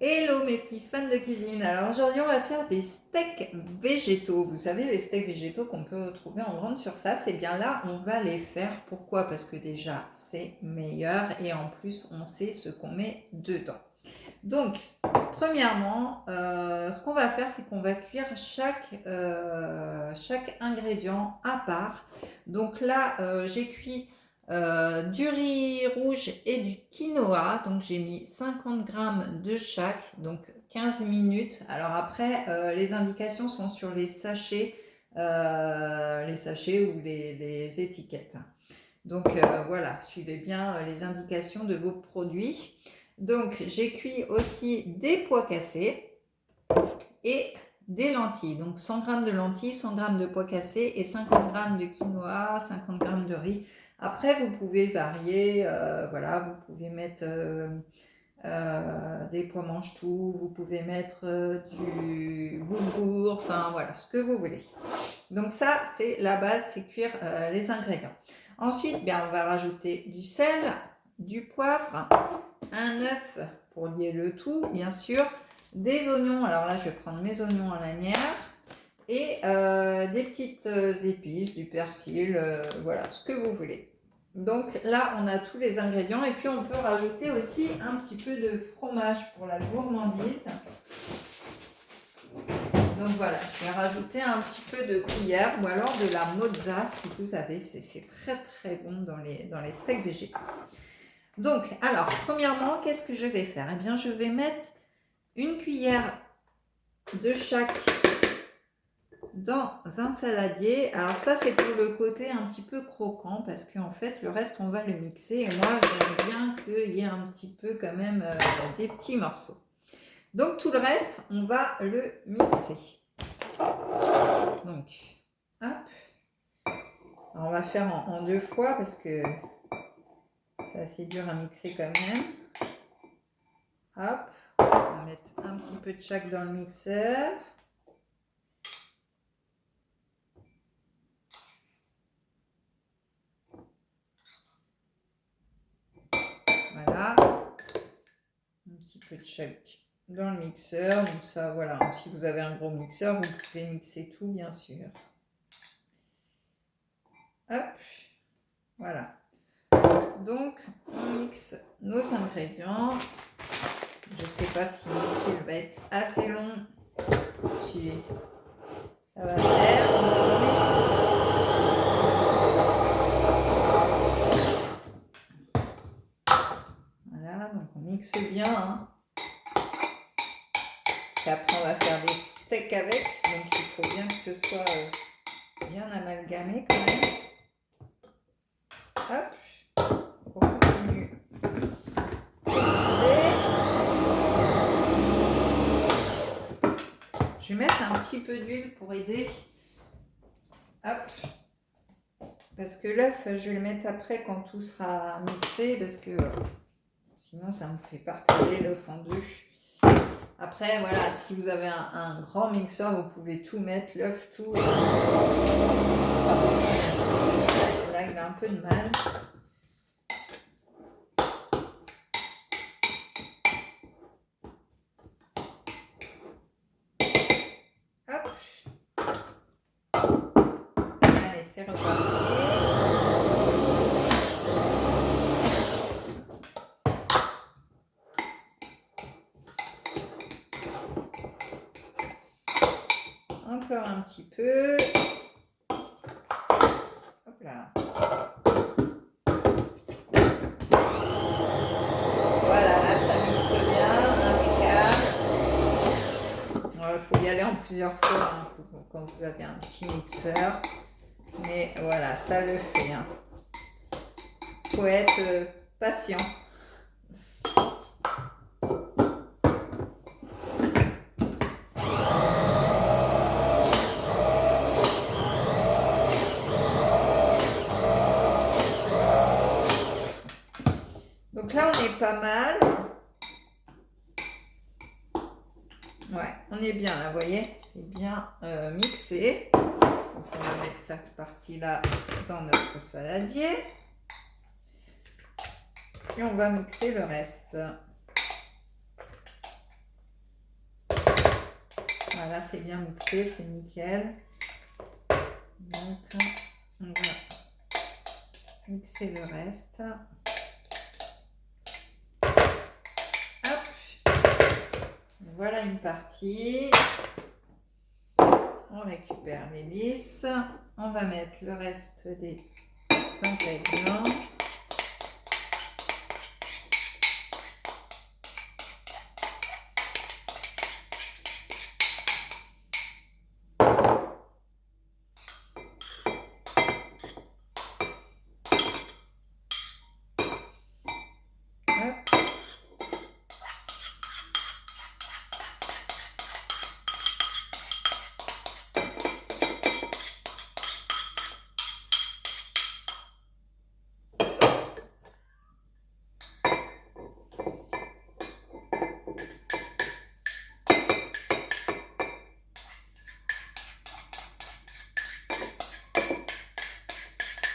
Hello mes petits fans de cuisine. Alors aujourd'hui on va faire des steaks végétaux. Vous savez les steaks végétaux qu'on peut trouver en grande surface. Et bien là on va les faire. Pourquoi? Parce que déjà c'est meilleur et en plus on sait ce qu'on met dedans. Donc premièrement ce qu'on va faire c'est qu'on va cuire chaque ingrédient à part. Donc là j'ai cuit du riz rouge et du quinoa, donc j'ai mis 50 grammes de chaque, donc 15 minutes. Alors après, les indications sont sur les sachets ou les étiquettes. Donc voilà, suivez bien les indications de vos produits. Donc j'ai cuit aussi des pois cassés et des lentilles. Donc 100 g de lentilles, 100 g de pois cassés et 50 g de quinoa, 50 g de riz. Après, vous pouvez varier, voilà, vous pouvez mettre des pois mange-tout, vous pouvez mettre du boulgour, enfin voilà, ce que vous voulez. Donc ça, c'est la base, c'est cuire les ingrédients. Ensuite, bien, on va rajouter du sel, du poivre, un œuf pour lier le tout, bien sûr, des oignons. Alors là, je vais prendre mes oignons à lanière et des petites épices, du persil, voilà, ce que vous voulez. Donc là, on a tous les ingrédients et puis on peut rajouter aussi un petit peu de fromage pour la gourmandise. Donc voilà, je vais rajouter un petit peu de gruyère ou alors de la mozza si vous avez, c'est très très bon dans les steaks végétaux. Donc, alors, premièrement, qu'est-ce que je vais faire? Eh bien, je vais mettre une cuillère de chaque dans un saladier. Alors ça, c'est pour le côté un petit peu croquant parce qu'en fait, le reste, on va le mixer. Et moi, j'aime bien qu'il y ait un petit peu quand même des petits morceaux. Donc, tout le reste, on va le mixer. Donc, hop. Alors, on va faire en deux fois parce que c'est assez dur à mixer quand même. Hop. On va mettre un petit peu de chaque dans le mixeur. Voilà. Un petit peu de chaque dans le mixeur. Donc ça, voilà. Si vous avez un gros mixeur, vous pouvez mixer tout, bien sûr. Hop. Voilà. Donc, on mixe nos ingrédients. Je ne sais pas si mon fil va être assez long. Si ça va faire. Voilà, donc on mixe bien. Hein. Et après, on va faire des steaks avec. Donc, il faut bien que ce soit bien amalgamé quand même. Hop. On continue. Je vais mettre un petit peu d'huile pour aider. Hop. Parce que l'œuf, je vais le mettre après quand tout sera mixé. Parce que sinon, ça me fait partager l'œuf en deux. Après, voilà, si vous avez un grand mixeur, vous pouvez tout mettre, l'œuf, tout. Là, il a un peu de mal. Hop. Allez, c'est reparti. Encore un petit peu. Hop là. Voilà, là ça mixe bien, impeccable. Il faut y aller en plusieurs fois hein, quand vous avez un petit mixeur. Mais voilà, ça le fait. Hein. Faut être patient. Donc là, on est pas mal. Ouais, on est bien là, vous voyez, c'est bien mixé. Donc on va mettre cette partie-là dans notre saladier. Et on va mixer le reste. Voilà, c'est bien mixé, c'est nickel. Donc, on va mixer le reste. Hop. Voilà une partie. On récupère les lisses. On va mettre le reste des ingrédients.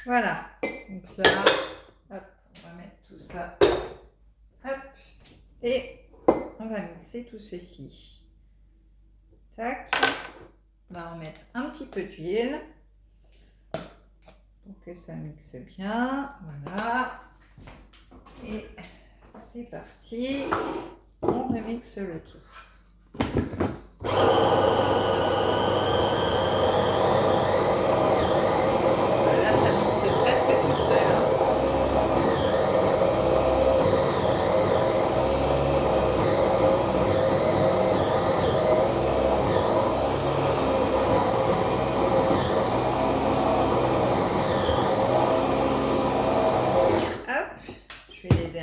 Voilà, donc là, hop, on va mettre tout ça, hop, et on va mixer tout ceci. Tac, on va remettre un petit peu d'huile pour que ça mixe bien, voilà, et c'est parti, on remixe le tout.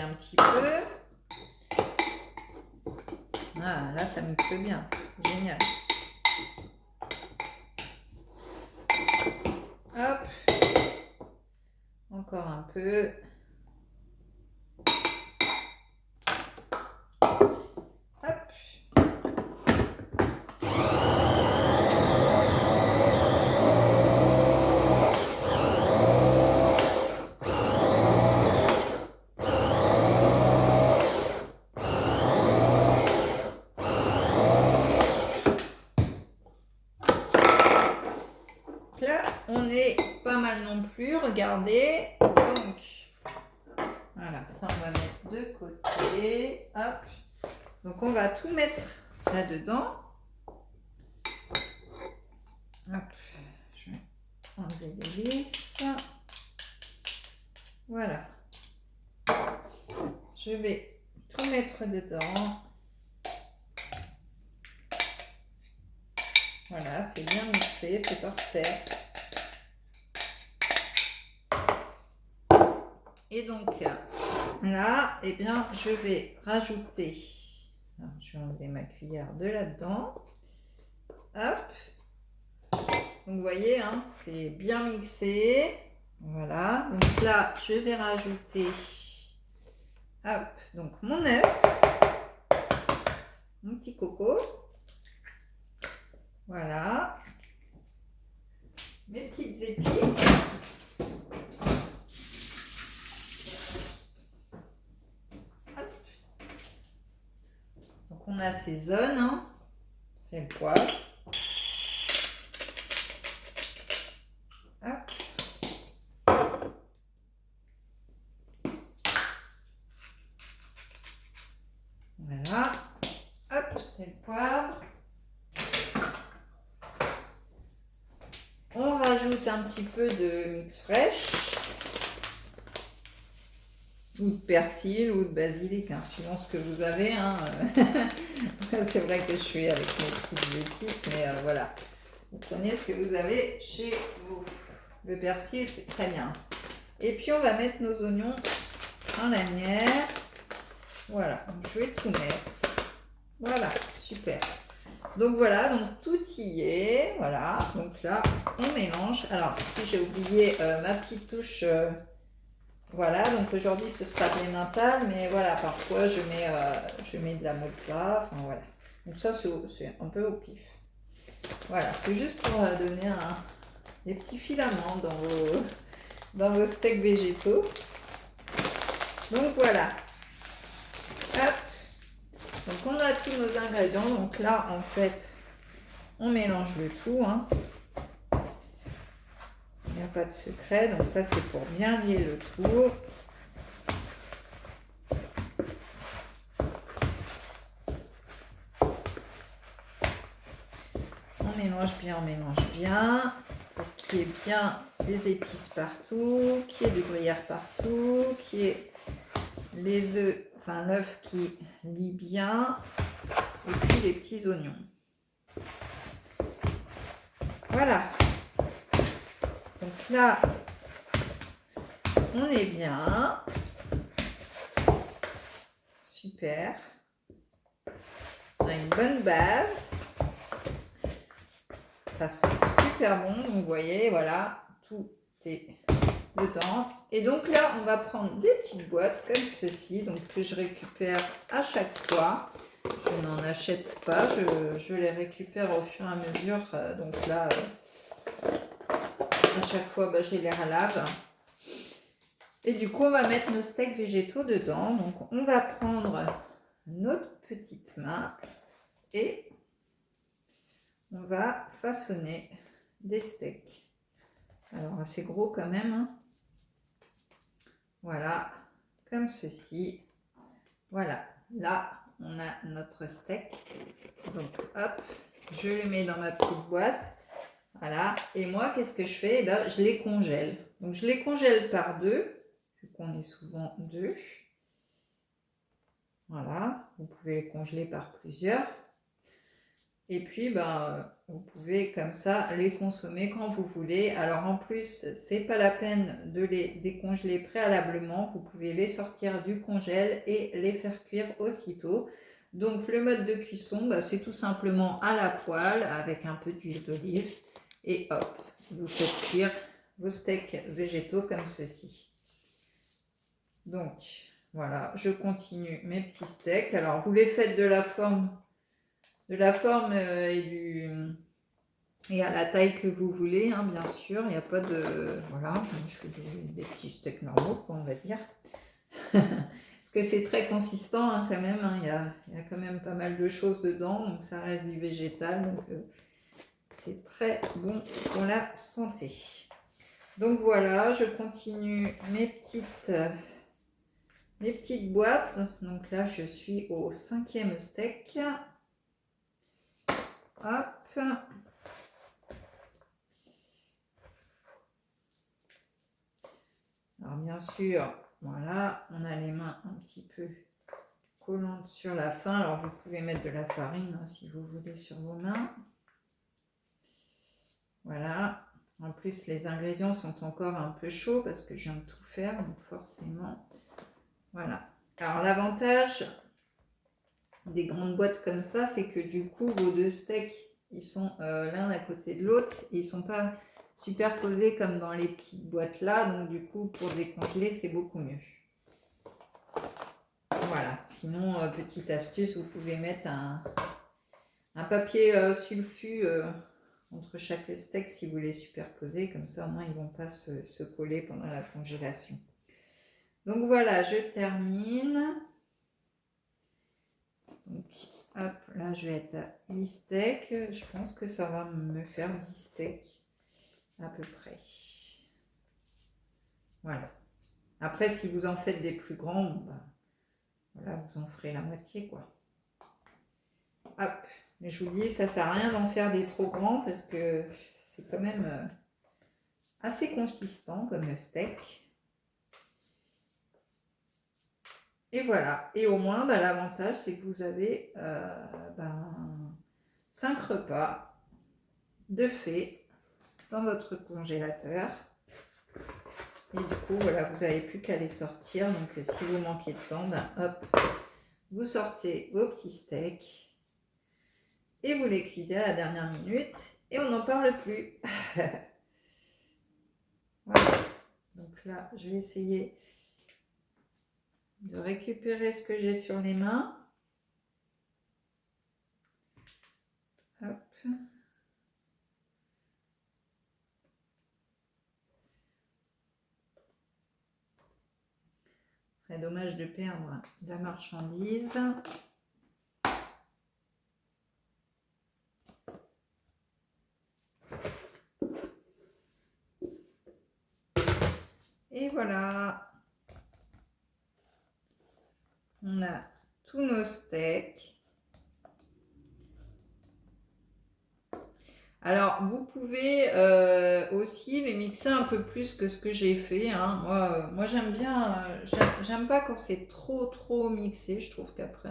Un petit peu. Ah, là, ça mixe bien. C'est génial. Hop. Encore un peu. Hop. Là, on est pas mal non plus, regardez. Donc, voilà, ça on va mettre de côté. Hop. Donc, on va tout mettre là-dedans. Hop. Je vais enlever les lisses. Voilà. Je vais tout mettre dedans. Voilà, c'est bien mixé, c'est parfait. Et donc là, eh bien, je vais rajouter, alors, je vais enlever ma cuillère de là-dedans. Hop. Donc vous voyez, hein, c'est bien mixé. Voilà. Donc là, je vais rajouter, hop, donc mon œuf, mon petit coco. Voilà. Mes petites épices. Donc on assaisonne, hein. C'est le poivre. Hop. Voilà. Hop, c'est le poivre. On rajoute un petit peu de mix fraîche. Ou de persil ou de basilic, hein, suivant ce que vous avez. Hein. C'est vrai que je suis avec mes petites épices, mais voilà. Vous prenez ce que vous avez chez vous. Le persil, c'est très bien. Et puis, on va mettre nos oignons en lanière. Voilà, donc je vais tout mettre. Voilà, super. Donc voilà, donc tout y est. Voilà, donc là, on mélange. Alors, si j'ai oublié ma petite touche... voilà, donc aujourd'hui ce sera de l'emmental, mais voilà, parfois je mets de la mozza, enfin voilà. Donc ça c'est un peu au pif. Voilà, c'est juste pour donner des petits filaments dans vos steaks végétaux. Donc voilà. Hop. Donc on a tous nos ingrédients, donc là en fait, On mélange le tout, hein. Il n'y a pas de secret, donc ça c'est pour bien lier le tout. On mélange bien, pour qu'il y ait bien des épices partout, qu'il y ait du gruyère partout, qu'il y ait les œufs, enfin l'œuf qui lie bien, et puis les petits oignons. Voilà. Donc là, on est bien. Super. On a une bonne base. Ça sent super bon. Donc vous voyez, voilà, tout est dedans. Et donc là, on va prendre des petites boîtes comme ceci, donc que je récupère à chaque fois. Je n'en achète pas, je les récupère au fur et à mesure. Donc là, à chaque fois, je les relave. Et du coup, on va mettre nos steaks végétaux dedans. Donc, on va prendre notre petite main et on va façonner des steaks. Alors, assez gros quand même, hein. Voilà, comme ceci. Voilà, là, on a notre steak. Donc, hop, je le mets dans ma petite boîte. Voilà, et moi, qu'est-ce que je fais? Je les congèle. Donc, je les congèle par deux, vu qu'on est souvent deux. Voilà, vous pouvez les congeler par plusieurs. Et puis, vous pouvez comme ça les consommer quand vous voulez. Alors en plus, c'est pas la peine de les décongeler préalablement. Vous pouvez les sortir du congèle et les faire cuire aussitôt. Donc le mode de cuisson, c'est tout simplement à la poêle avec un peu d'huile d'olive. Et hop, vous faites cuire vos steaks végétaux comme ceci. Donc voilà, je continue mes petits steaks. Alors vous les faites de la forme et à la taille que vous voulez, hein, bien sûr. Il n'y a pas de... Voilà, je fais des petits steaks normaux, quoi, on va dire. Parce que c'est très consistant, hein, quand même. Hein, il y a quand même pas mal de choses dedans. Donc ça reste du végétal. Donc c'est très bon pour la santé. Donc voilà, je continue mes petites boîtes. Donc là, je suis au 5e steak. Hop. Alors bien sûr, voilà, on a les mains un petit peu collantes sur la fin. Alors vous pouvez mettre de la farine, hein, si vous voulez, sur vos mains. Voilà. En plus, les ingrédients sont encore un peu chauds parce que je viens de tout faire, donc forcément. Voilà. Alors l'avantage des grandes boîtes comme ça, c'est que du coup, vos deux steaks, ils sont l'un à côté de l'autre. Ils ne sont pas superposés comme dans les petites boîtes là. Donc du coup, pour décongeler, c'est beaucoup mieux. Voilà, sinon, petite astuce, vous pouvez mettre un papier sulfu entre chaque steak si vous les superposez, comme ça au moins ils ne vont pas se coller pendant la congélation. Donc voilà, je termine. Donc hop, là je vais être à 8 steaks. Je pense que ça va me faire 10 steaks à peu près. Voilà. Après, si vous en faites des plus grands, voilà, vous en ferez la moitié, quoi. Hop. Mais je vous dis, ça sert à rien d'en faire des trop grands parce que c'est quand même assez consistant comme steak. Et voilà. Et au moins, l'avantage, c'est que vous avez 5 repas de fait dans votre congélateur. Et du coup, voilà, vous n'avez plus qu'à les sortir. Donc, si vous manquez de temps, hop, vous sortez vos petits steaks et vous les cuisez à la dernière minute et on n'en parle plus. Voilà. Donc là, je vais essayer de récupérer ce que j'ai sur les mains. Hop. Ce serait dommage de perdre de la marchandise. Et voilà, on a tous nos steaks. Alors, vous pouvez aussi les mixer un peu plus que ce que j'ai fait, hein. Moi j'aime bien, j'aime pas quand c'est trop mixé. Je trouve qu'après,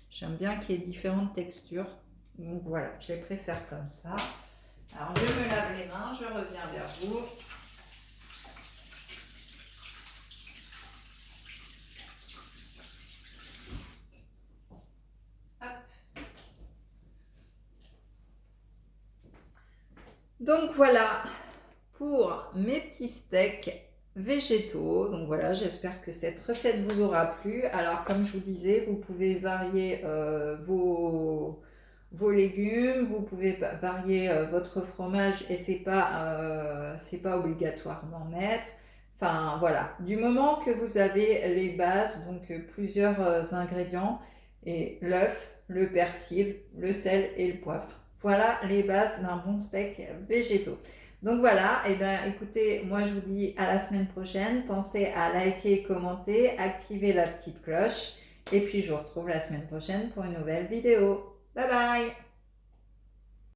j'aime bien qu'il y ait différentes textures. Donc voilà, je les préfère comme ça. Alors, je me lave les mains, je reviens vers vous. Donc voilà pour mes petits steaks végétaux. Donc voilà, j'espère que cette recette vous aura plu. Alors comme je vous disais, vous pouvez varier vos légumes, vous pouvez varier votre fromage et c'est pas obligatoire d'en mettre. Enfin voilà, du moment que vous avez les bases, donc plusieurs ingrédients et l'œuf, le persil, le sel et le poivre. Voilà les bases d'un bon steak végétaux. Donc voilà, et bien écoutez, moi je vous dis à la semaine prochaine. Pensez à liker, commenter, activer la petite cloche. Et puis je vous retrouve la semaine prochaine pour une nouvelle vidéo. Bye bye!